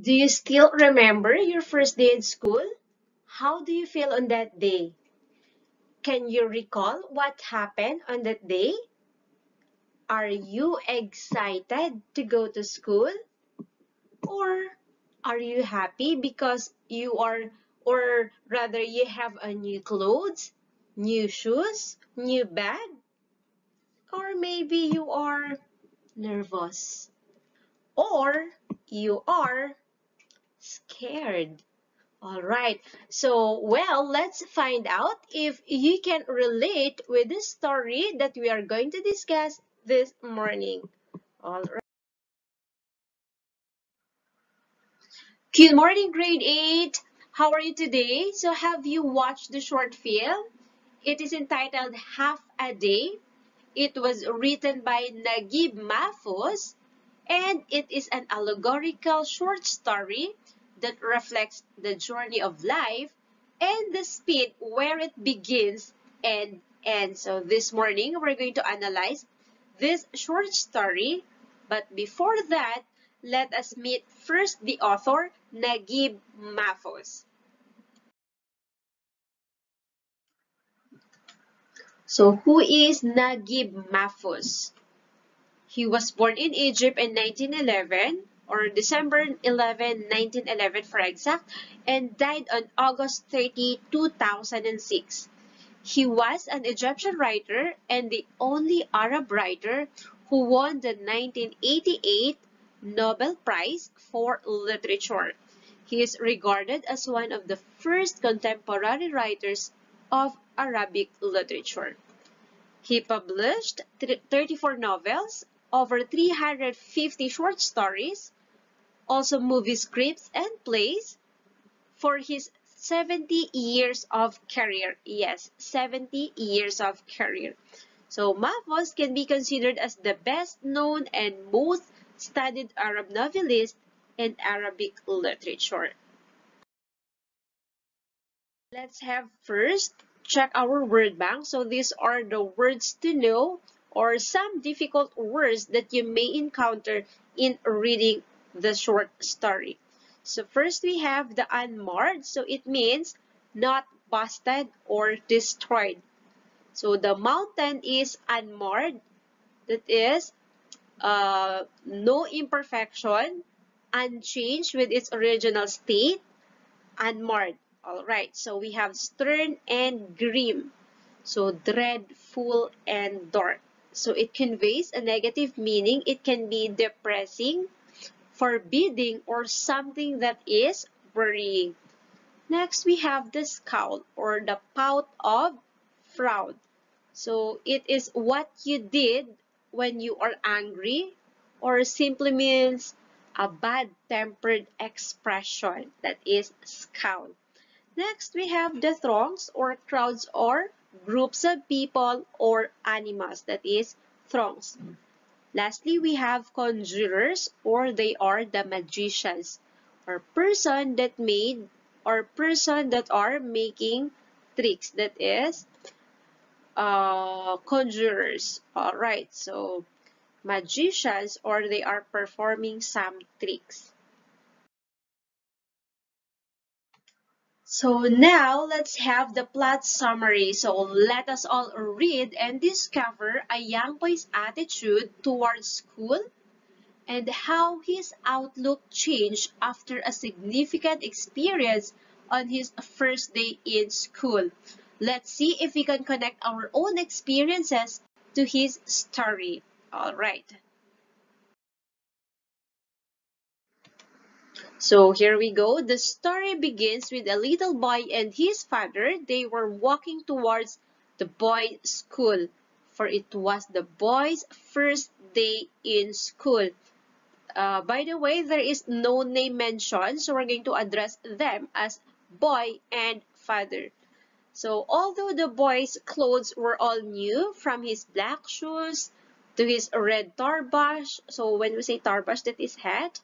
Do you still remember your first day in school? How do you feel on that day? Can you recall what happened on that day? Are you excited to go to school? Or are you happy because you are, or rather you have a new clothes, new shoes, new bag? Or maybe you are nervous. Or you are scared. All right. So, well, let's find out if you can relate with the story that we are going to discuss this morning. All right. Good morning, grade 8. How are you today? So, have you watched the short film? It is entitled Half a Day. It was written by Naguib Mahfouz, and it is an allegorical short story that reflects the journey of life and the speed where it begins and ends. So this morning, we're going to analyze this short story. But before that, let us meet first the author, Naguib Mahfouz. So who is Naguib Mahfouz? He was born in Egypt in 1911, or December 11, 1911 for exact, and died on August 30, 2006. He was an Egyptian writer and the only Arab writer who won the 1988 Nobel Prize for Literature. He is regarded as one of the first contemporary writers of Arabic literature. He published 34 novels, over 350 short stories, also movie scripts and plays for his 70 years of career. Yes, 70 years of career. So Mahfouz can be considered as the best known and most studied Arab novelist in Arabic literature. Let's have first check our word bank. So these are the words to know or some difficult words that you may encounter in reading the short story. So first we have the unmarred. So it means not busted or destroyed. So the mountain is unmarred. That is no imperfection, unchanged with its original state, unmarred. All right, so we have stern and grim. So dreadful and dark. So it conveys a negative meaning. It can be depressing, forbidding, or something that is worrying. Next, we have the scowl or the pout of frown. So it is what you did when you are angry, or simply means a bad-tempered expression, that is scowl. Next, we have the throngs or crowds or groups of people or animals, that is throngs. Lastly, we have conjurers, or they are the magicians or person that made or person that are making tricks, that is conjurers. All right, so magicians, or they are performing some tricks. So now let's have the plot summary. So let us all read and discover a young boy's attitude towards school and how his outlook changed after a significant experience on his first day in school. Let's see if we can connect our own experiences to his story. All right. So here we go. The story begins with a little boy and his father. They were walking towards the boys' school, for it was the boys' first day in school. By the way, there is no name mentioned, so we're going to address them as boy and father. So although the boy's clothes were all new, from his black shoes to his red tarbash, so when we say tarbash, that is hat,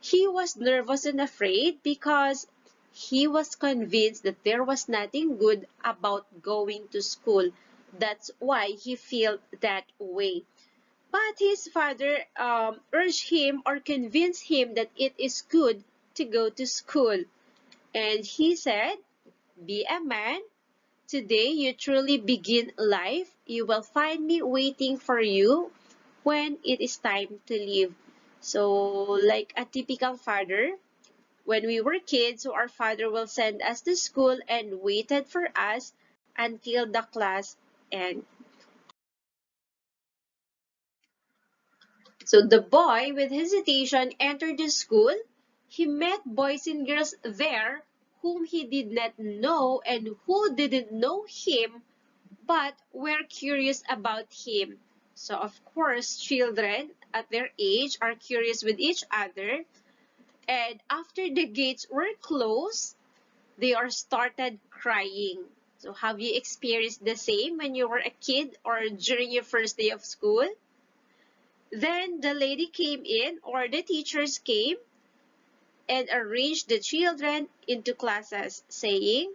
he was nervous and afraid because he was convinced that there was nothing good about going to school. That's why he felt that way. But his father urged him or convinced him that it is good to go to school. And he said, "Be a man. Today you truly begin life. You will find me waiting for you when it is time to leave." So, like a typical father, when we were kids, so our father will send us to school and waited for us until the class ends. So the boy, with hesitation, entered the school. He met boys and girls there whom he did not know and who didn't know him but were curious about him. So, of course, children at their age are curious with each other. And after the gates were closed, they are started crying. So, have you experienced the same when you were a kid or during your first day of school? Then the lady came in, or the teachers came and arranged the children into classes, saying,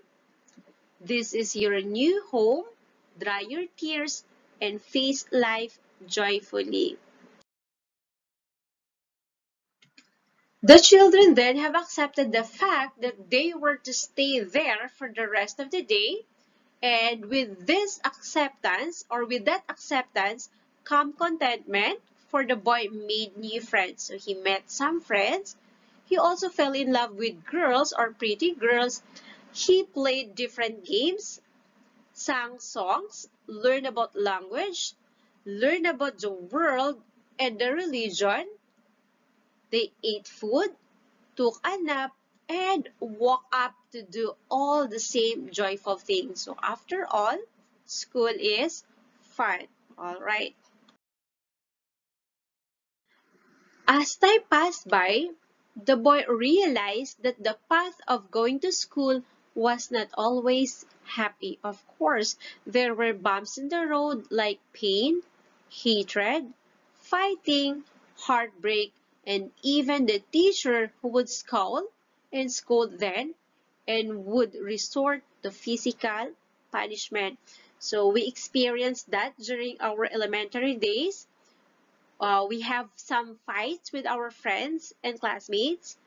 "This is your new home. Dry your tears and face life joyfully." The children then have accepted the fact that they were to stay there for the rest of the day. And with this acceptance, or with that acceptance, come contentment, for the boy made new friends. So he met some friends. He also fell in love with girls or pretty girls. He played different games, sang songs, learned about language, learned about the world and the religion. They ate food, took a nap, and woke up to do all the same joyful things. So after all, school is fun. All right. As time passed by, the boy realized that the path of going to school was not always happy. Of course, there were bumps in the road like pain, hatred, fighting, heartbreak, and even the teacher who would scold and scold then and would resort to physical punishment. So we experienced that during our elementary days. We have some fights with our friends and classmates,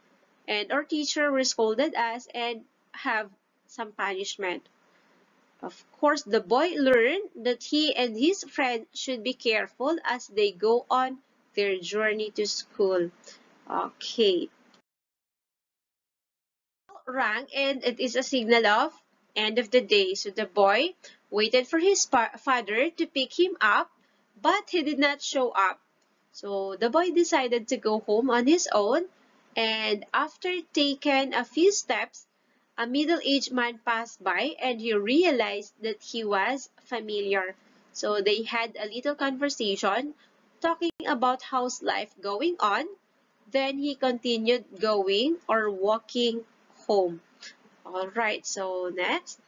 and our teacher will scolded us and have some punishment. Of course, the boy learned that he and his friend should be careful as they go on their journey to school. Okay. Rang, and it is a signal of end of the day. So the boy waited for his father to pick him up, but he did not show up. So the boy decided to go home on his own, and after taking a few steps, a middle-aged man passed by and he realized that he was familiar. So they had a little conversation talking about how's life going on. Then he continued going or walking home. All right, so next.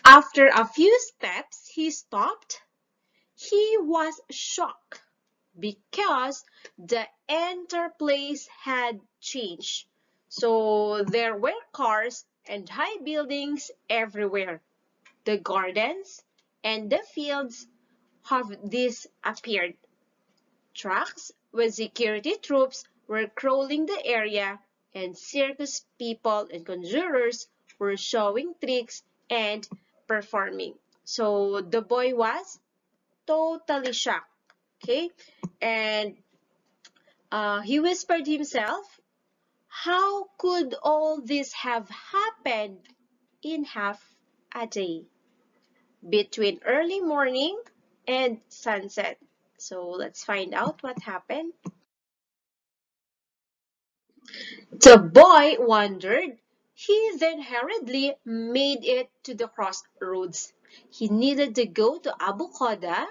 After a few steps, he stopped. He was shocked because the entire place had changed. So there were cars and high buildings everywhere. The gardens and the fields have disappeared. Trucks with security troops were crawling the area, and circus people and conjurers were showing tricks and performing. So the boy was totally shocked. Okay, and he whispered himself, "How could all this have happened in half a day between early morning and sunset?" So let's find out what happened. The boy wondered. He then hurriedly made it to the crossroads. He needed to go to Abu Qada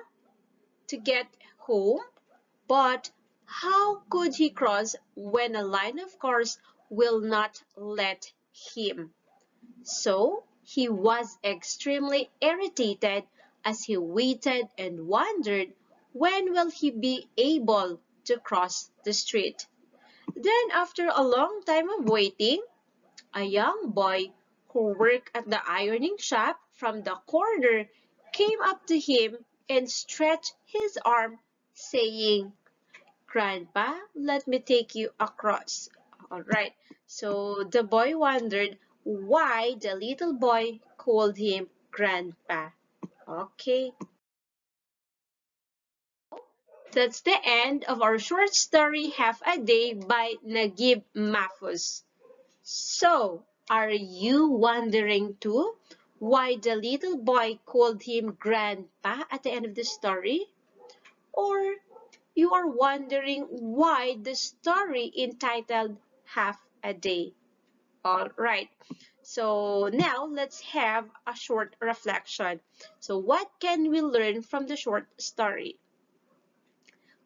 to get home, but how could he cross when a line of cars will not let him? So he was extremely irritated as he waited and wondered when will he be able to cross the street. Then after a long time of waiting, a young boy who worked at the ironing shop from the corner came up to him and stretched his arm, saying, "Grandpa, let me take you across." All right. So the boy wondered why the little boy called him Grandpa. Okay. That's the end of our short story Half a Day by Naguib Mahfouz. So, are you wondering too why the little boy called him Grandpa at the end of the story? Or you are wondering why the story entitled Half a Day? Alright, so now let's have a short reflection. So what can we learn from the short story?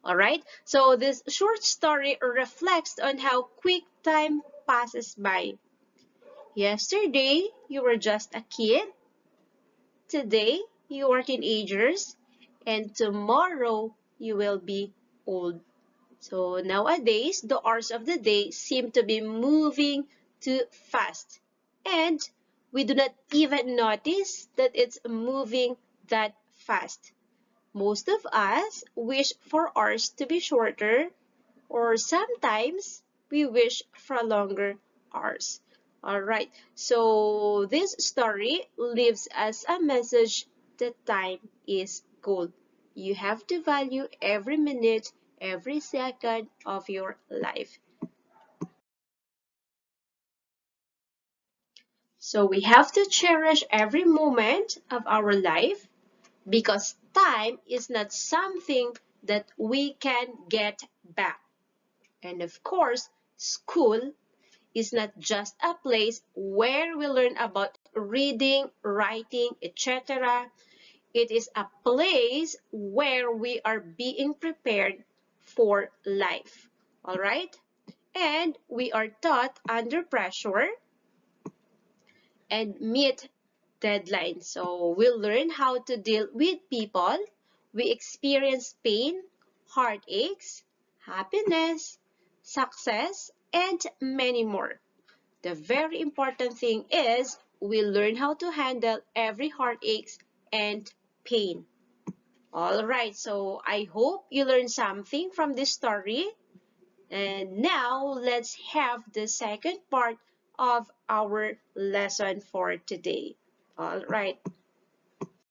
Alright, so this short story reflects on how quick time passes by. Yesterday, you were just a kid. Today, you are teenagers. And tomorrow, you will be old. So nowadays, the hours of the day seem to be moving too fast. And we do not even notice that it's moving that fast. Most of us wish for ours to be shorter, or sometimes we wish for longer hours. Alright, so this story leaves us a message that time is gold. You have to value every minute, every second of your life. So we have to cherish every moment of our life because time is not something that we can get back. And of course, school is not just a place where we learn about reading, writing, etc. It is a place where we are being prepared for life. All right? And we are taught under pressure and meet deadlines. So we learn how to deal with people. We experience pain, heartaches, happiness, success, and many more. The very important thing is we learn how to handle every heartaches and pain. Alright, so I hope you learned something from this story. And now let's have the second part of our lesson for today. Alright.